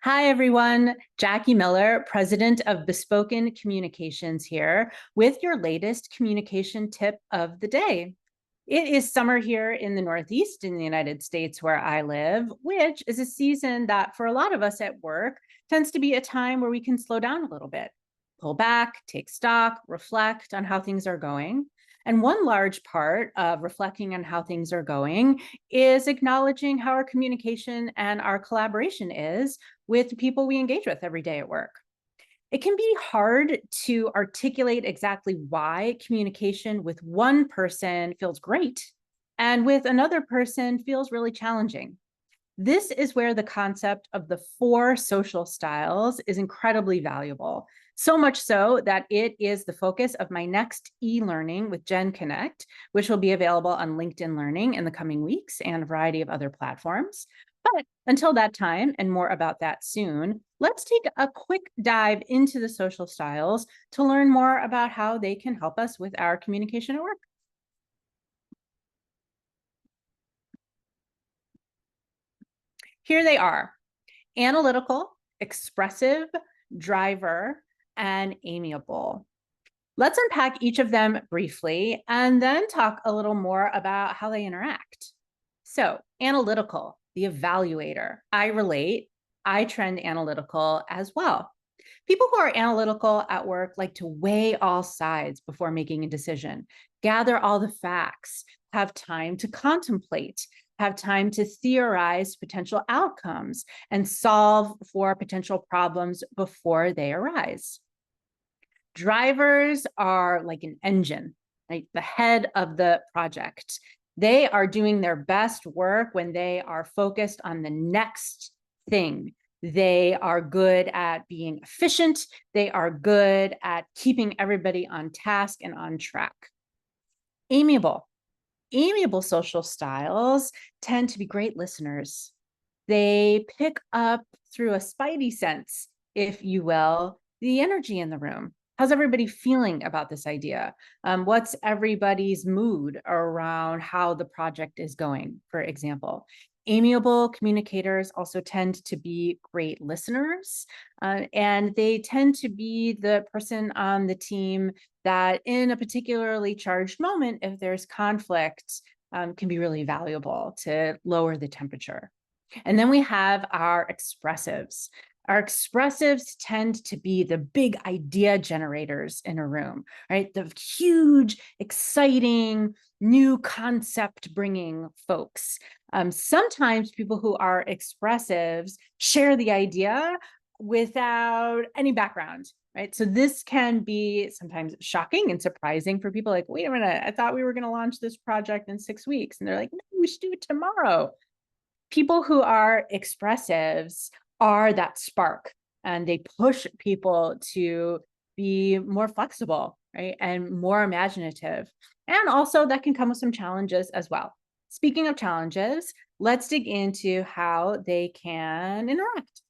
Hi, everyone. Jackie Miller, president of Bespoken Communications here with your latest communication tip of the day. It is summer here in the Northeast in the United States where I live, which is a season that for a lot of us at work tends to be a time where we can slow down a little bit, pull back, take stock, reflect on how things are going. And one large part of reflecting on how things are going is acknowledging how our communication and our collaboration is with the people we engage with every day at work. It can be hard to articulate exactly why communication with one person feels great and with another person feels really challenging. This is where the concept of the four social styles is incredibly valuable. So much so that it is the focus of my next e-learning with Gen Connect, which will be available on LinkedIn Learning in the coming weeks and a variety of other platforms. But until that time, and more about that soon, let's take a quick dive into the social styles to learn more about how they can help us with our communication at work. Here they are: analytical, expressive, driver, and amiable. Let's unpack each of them briefly and then talk a little more about how they interact. So, analytical, the evaluator. I relate, I trend analytical as well. People who are analytical at work like to weigh all sides before making a decision, gather all the facts, have time to contemplate, have time to theorize potential outcomes, and solve for potential problems before they arise. Drivers are like an engine, right? The head of the project. They are doing their best work when they are focused on the next thing. They are good at being efficient. They are good at keeping everybody on task and on track. Amiable. Amiable social styles tend to be great listeners. They pick up through a spidey sense, if you will, the energy in the room. How's everybody feeling about this idea? What's everybody's mood around how the project is going, for example? Amiable communicators also tend to be great listeners, and they tend to be the person on the team that in a particularly charged moment, if there's conflict, can be really valuable to lower the temperature. And then we have our expressives. Our expressives tend to be the big idea generators in a room, right? The huge, exciting, new concept bringing folks. Sometimes people who are expressives share the idea without any background, right? So this can be sometimes shocking and surprising for people like, wait a minute, I thought we were going to launch this project in 6 weeks. And they're like, no, we should do it tomorrow. People who are expressives are that spark, and they push people to be more flexible, right? And more imaginative. And also that can come with some challenges as well. Speaking of challenges, let's dig into how they can interact.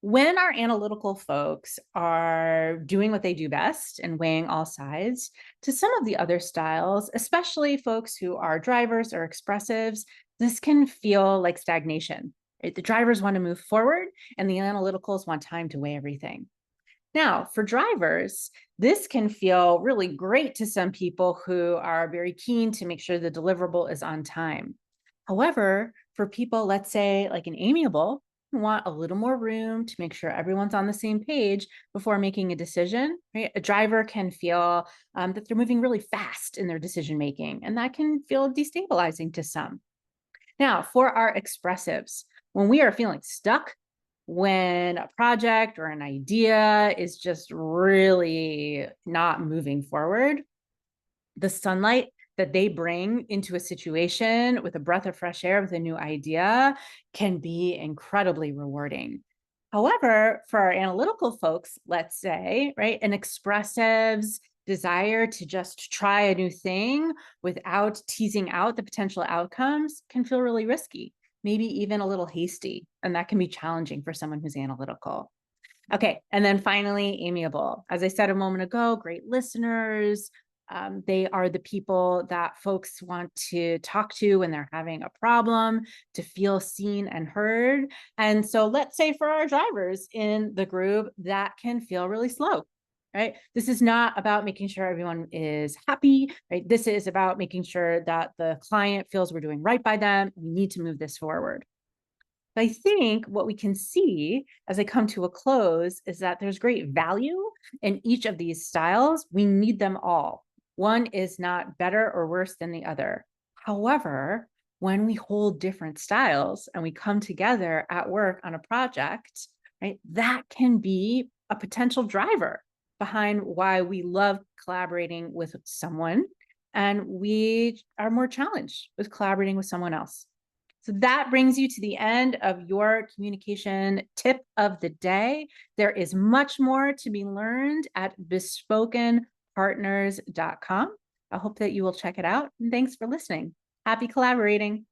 When our analytical folks are doing what they do best and weighing all sides, to some of the other styles, especially folks who are drivers or expressives, this can feel like stagnation. Right? The drivers want to move forward and the analyticals want time to weigh everything. Now, for drivers, this can feel really great to some people who are very keen to make sure the deliverable is on time. However, for people, let's say like an amiable, who want a little more room to make sure everyone's on the same page before making a decision, right? A driver can feel that they're moving really fast in their decision making, and that can feel destabilizing to some. Now, for our expressives, when we are feeling stuck, when a project or an idea is just really not moving forward, the sunlight that they bring into a situation with a breath of fresh air with a new idea can be incredibly rewarding. However, for our analytical folks, let's say, right, an expressive's desire to just try a new thing without teasing out the potential outcomes can feel really risky, maybe even a little hasty, and that can be challenging for someone who's analytical. Okay, and then finally, amiable. As I said a moment ago, great listeners, They are the people that folks want to talk to when they're having a problem, to feel seen and heard. And so let's say for our drivers in the group, that can feel really slow. Right? This is not about making sure everyone is happy, right? This is about making sure that the client feels we're doing right by them. We need to move this forward. I think what we can see as I come to a close is that there's great value in each of these styles. We need them all. One is not better or worse than the other. However, when we hold different styles and we come together at work on a project, right, that can be a potential driver behind why we love collaborating with someone and we are more challenged with collaborating with someone else. So that brings you to the end of your communication tip of the day. There is much more to be learned at bespokenpartners.com. I hope that you will check it out. And thanks for listening. Happy collaborating.